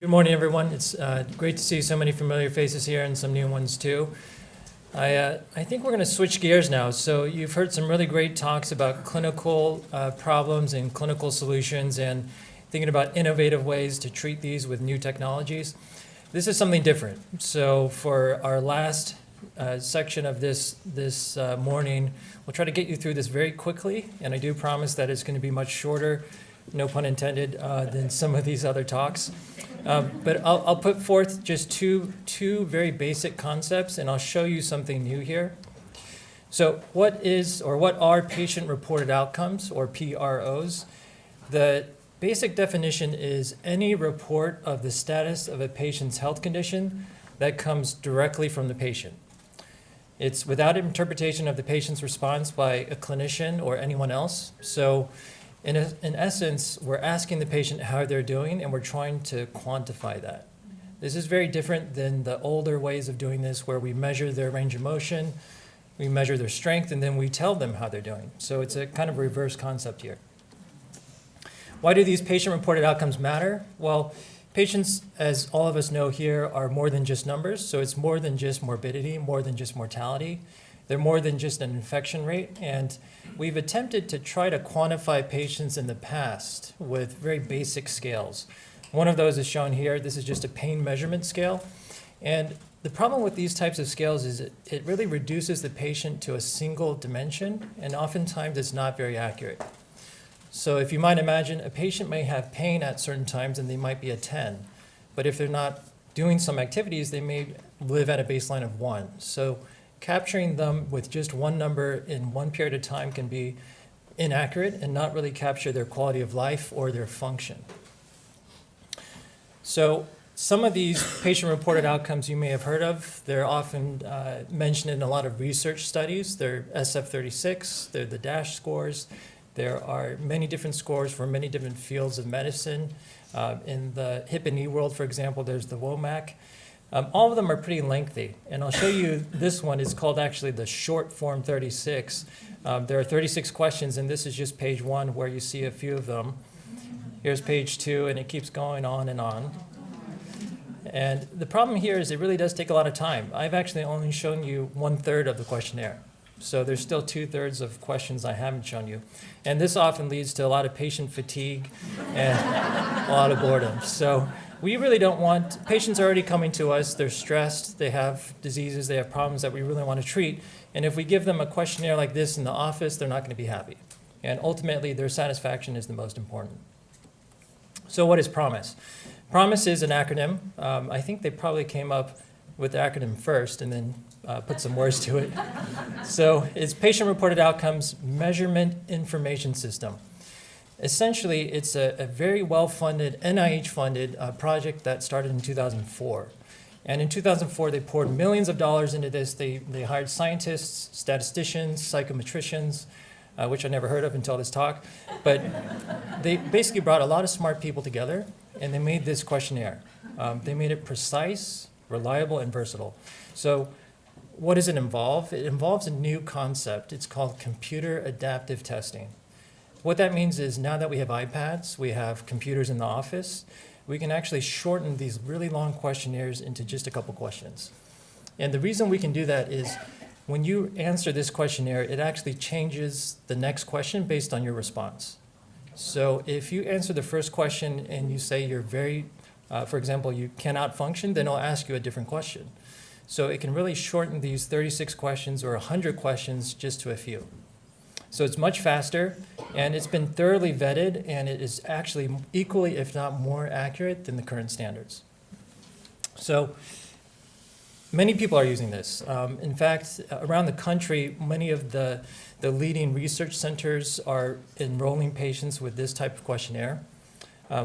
Good morning, everyone. It's great to see so many familiar faces here and some new ones too. I think we're going to switch gears now. So you've heard some really great talks about clinical problems and clinical solutions and thinking about innovative ways to treat these with new technologies. This is something different. So for our last section of this morning, we'll try to get you through this very quickly, and I do promise that it's going to be much shorter, no pun intended, than some of these other talks. But I'll put forth just two very basic concepts, and I'll show you something new here. So what are patient-reported outcomes, or PROs? The basic definition is any report of the status of a patient's health condition that comes directly from the patient. It's without interpretation of the patient's response by a clinician or anyone else. So in essence, we're asking the patient how they're doing, and we're trying to quantify that. This is very different than the older ways of doing this, where we measure their range of motion, we measure their strength, and then we tell them how they're doing. So it's a kind of reverse concept here. Why do these patient-reported outcomes matter? Well, patients, as all of us know here, are more than just numbers. So it's more than just morbidity, more than just mortality. They're more than just an infection rate, and we've attempted to try to quantify patients in the past with very basic scales. One of those is shown here. This is just a pain measurement scale. And the problem with these types of scales is it really reduces the patient to a single dimension, and oftentimes it's not very accurate. So if you might imagine, a patient may have pain at certain times and they might be a 10, but if they're not doing some activities, they may live at a baseline of 1. So capturing them with just one number in one period of time can be inaccurate and not really capture their quality of life or their function. So some of these patient-reported outcomes you may have heard of. They're often mentioned in a lot of research studies. They're SF-36, they're the DASH scores. There are many different scores for many different fields of medicine. In the hip and knee world, for example, there's the WOMAC. All of them are pretty lengthy, and I'll show you this one is called actually the short form 36. There are 36 questions, and this is just page 1 where you see a few of them. Here's page 2, and it keeps going on and on. And the problem here is it really does take a lot of time. I've actually only shown you 1/3 of the questionnaire. So there's still 2/3 of questions I haven't shown you. And this often leads to a lot of patient fatigue and a lot of boredom. So we really don't want, patients are already coming to us, they're stressed, they have diseases, they have problems that we really want to treat. And if we give them a questionnaire like this in the office, they're not going to be happy. And ultimately, their satisfaction is the most important. So what is PROMIS? PROMIS is an acronym. I think they probably came up with the acronym first and then put some words to it. So it's Patient-Reported Outcomes Measurement Information System. Essentially, it's a very well-funded, NIH-funded project that started in 2004. And in 2004, they poured millions of dollars into this. They hired scientists, statisticians, psychometricians, which I never heard of until this talk. But they basically brought a lot of smart people together, and they made this questionnaire. They made it precise, reliable, and versatile. So what does it involve? It involves a new concept. It's called computer adaptive testing. What that means is now that we have iPads, we have computers in the office, we can actually shorten these really long questionnaires into just a couple questions. And the reason we can do that is when you answer this questionnaire, it actually changes the next question based on your response. So if you answer the first question and you say you're for example, you cannot function, then it'll ask you a different question. So it can really shorten these 36 questions or 100 questions just to a few. So it's much faster, and it's been thoroughly vetted, and it is actually equally, if not more accurate than the current standards. So many people are using this. In fact, around the country, many of the leading research centers are enrolling patients with this type of questionnaire.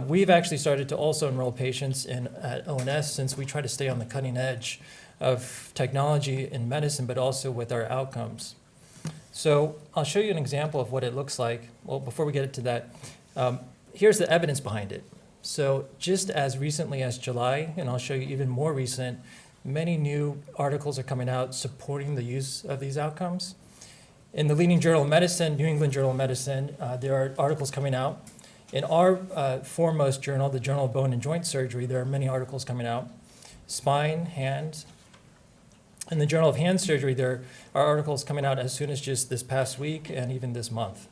We've actually started to also enroll patients at ONS since we try to stay on the cutting edge of technology in medicine, but also with our outcomes. So I'll show you an example of what it looks like. Well, before we get to that, here's the evidence behind it. So just as recently as July, and I'll show you even more recent, many new articles are coming out supporting the use of these outcomes. In the leading journal of medicine, New England Journal of Medicine, there are articles coming out In our foremost journal, the Journal of Bone and Joint Surgery, there are many articles coming out. Spine, hand. In the Journal of Hand Surgery, there are articles coming out as soon as just this past week and even this month.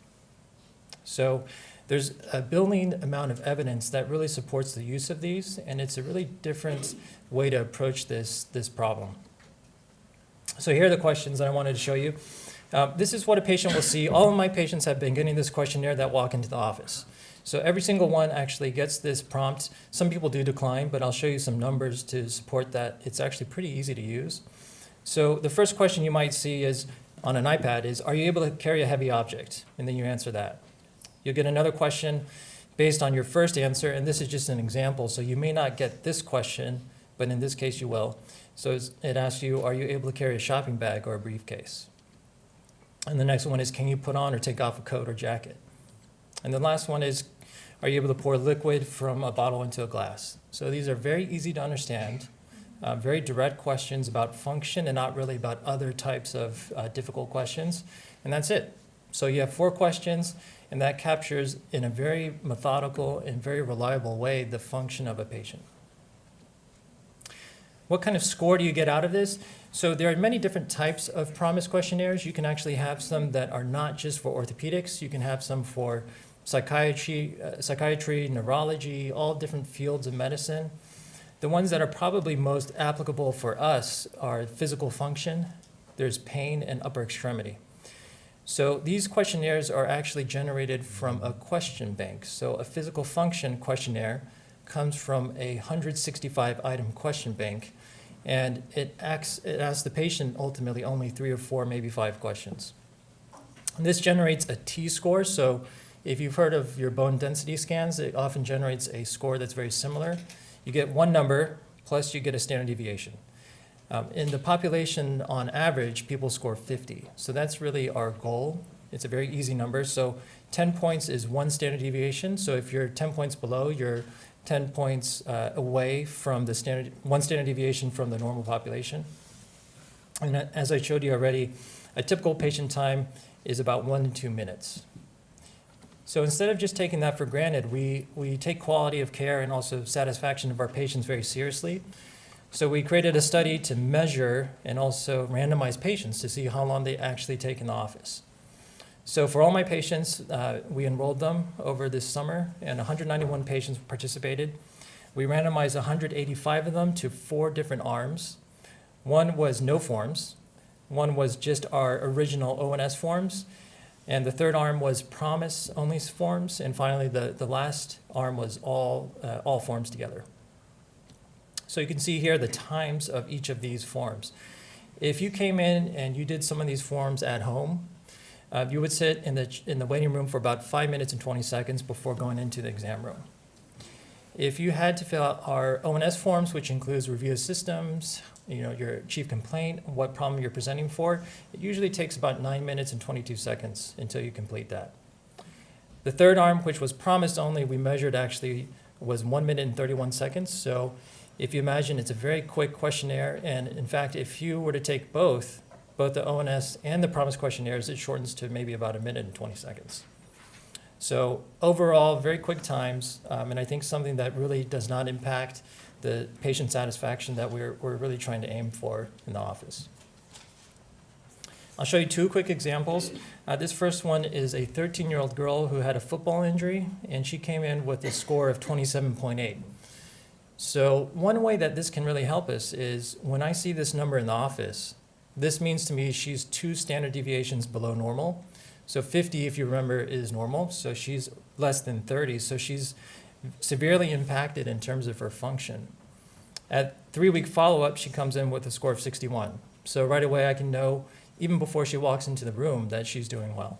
So there's a building amount of evidence that really supports the use of these, and it's a really different way to approach this problem. So here are the questions that I wanted to show you. This is what a patient will see. All of my patients have been getting this questionnaire that walk into the office. So every single one actually gets this prompt. Some people do decline, but I'll show you some numbers to support that. It's actually pretty easy to use. So the first question you might see is on an iPad is, are you able to carry a heavy object? And then you answer that. You'll get another question based on your first answer, and this is just an example, so you may not get this question, but in this case you will. So it asks you, are you able to carry a shopping bag or a briefcase? And the next one is, can you put on or take off a coat or jacket? And the last one is, are you able to pour liquid from a bottle into a glass? So these are very easy to understand, very direct questions about function and not really about other types of difficult questions. And that's it. So you have 4 questions, and that captures in a very methodical and very reliable way the function of a patient. What kind of score do you get out of this? So there are many different types of PROMIS questionnaires. You can actually have some that are not just for orthopedics. You can have some for psychiatry, neurology, all different fields of medicine. The ones that are probably most applicable for us are physical function, there's pain, and upper extremity. So these questionnaires are actually generated from a question bank. So a physical function questionnaire comes from a 165-item question bank, and it asks the patient ultimately only 3 or 4, maybe 5 questions. And this generates a T-score. So if you've heard of your bone density scans, it often generates a score that's very similar. You get one number, plus you get a standard deviation. In the population, on average, people score 50. So that's really our goal. It's a very easy number. So 10 points is 1 standard deviation. So if you're 10 points below, you're 10 points away from the 1 standard deviation from the normal population. And as I showed you already, a typical patient time is about 1 to 2 minutes. So instead of just taking that for granted, we take quality of care and also satisfaction of our patients very seriously. So we created a study to measure and also randomize patients to see how long they actually take in the office. So for all my patients, we enrolled them over this summer, and 191 patients participated. We randomized 185 of them to 4 different arms. One was no forms, one was just our original ONS forms, and the third arm was PROMIS only forms, and finally the last arm was all forms together. So you can see here the times of each of these forms. If you came in and you did some of these forms at home, you would sit in the waiting room for about 5 minutes and 20 seconds before going into the exam room. If you had to fill out our ONS forms, which includes review of systems, your chief complaint, what problem you're presenting for, it usually takes about 9 minutes and 22 seconds until you complete that. The third arm, which was PROMIS only, we measured actually was 1 minute and 31 seconds. So if you imagine, it's a very quick questionnaire, and in fact, if you were to take both the ONS and the PROMIS questionnaires, it shortens to maybe about 1 minute and 20 seconds. So overall, very quick times, and I think something that really does not impact the patient satisfaction that we're really trying to aim for in the office. I'll show you 2 quick examples. This first one is a 13-year-old girl who had a football injury, and she came in with a score of 27.8. So one way that this can really help us is when I see this number in the office, this means to me she's 2 standard deviations below normal. So 50, if you remember, is normal. So she's less than 30. So she's severely impacted in terms of her function. At 3-week follow-up, she comes in with a score of 61. So right away I can know, even before she walks into the room, that she's doing well.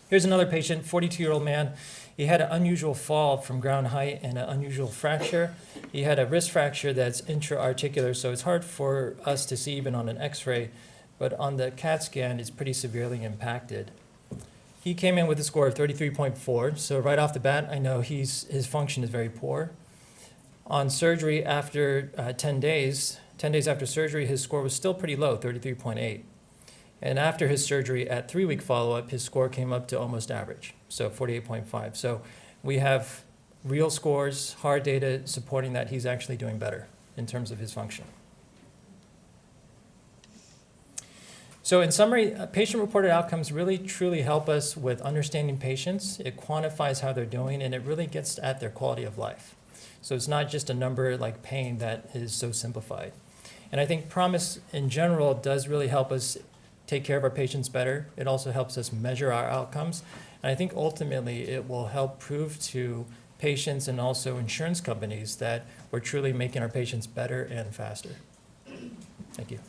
Here's another patient, 42-year-old man. He had an unusual fall from ground height and an unusual fracture. He had a wrist fracture that's intra-articular, so it's hard for us to see even on an x-ray, but on the CAT scan, it's pretty severely impacted. He came in with a score of 33.4, so right off the bat, I know his function is very poor. On surgery, after 10 days after surgery, his score was still pretty low, 33.8. And after his surgery, at 3-week follow-up, his score came up to almost average, so 48.5. So we have real scores, hard data supporting that he's actually doing better in terms of his function. So in summary, patient-reported outcomes really truly help us with understanding patients. It quantifies how they're doing, and it really gets at their quality of life. So it's not just a number like pain that is so simplified. And I think PROMIS in general does really help us take care of our patients better. It also helps us measure our outcomes. And I think ultimately it will help prove to patients and also insurance companies that we're truly making our patients better and faster. Thank you.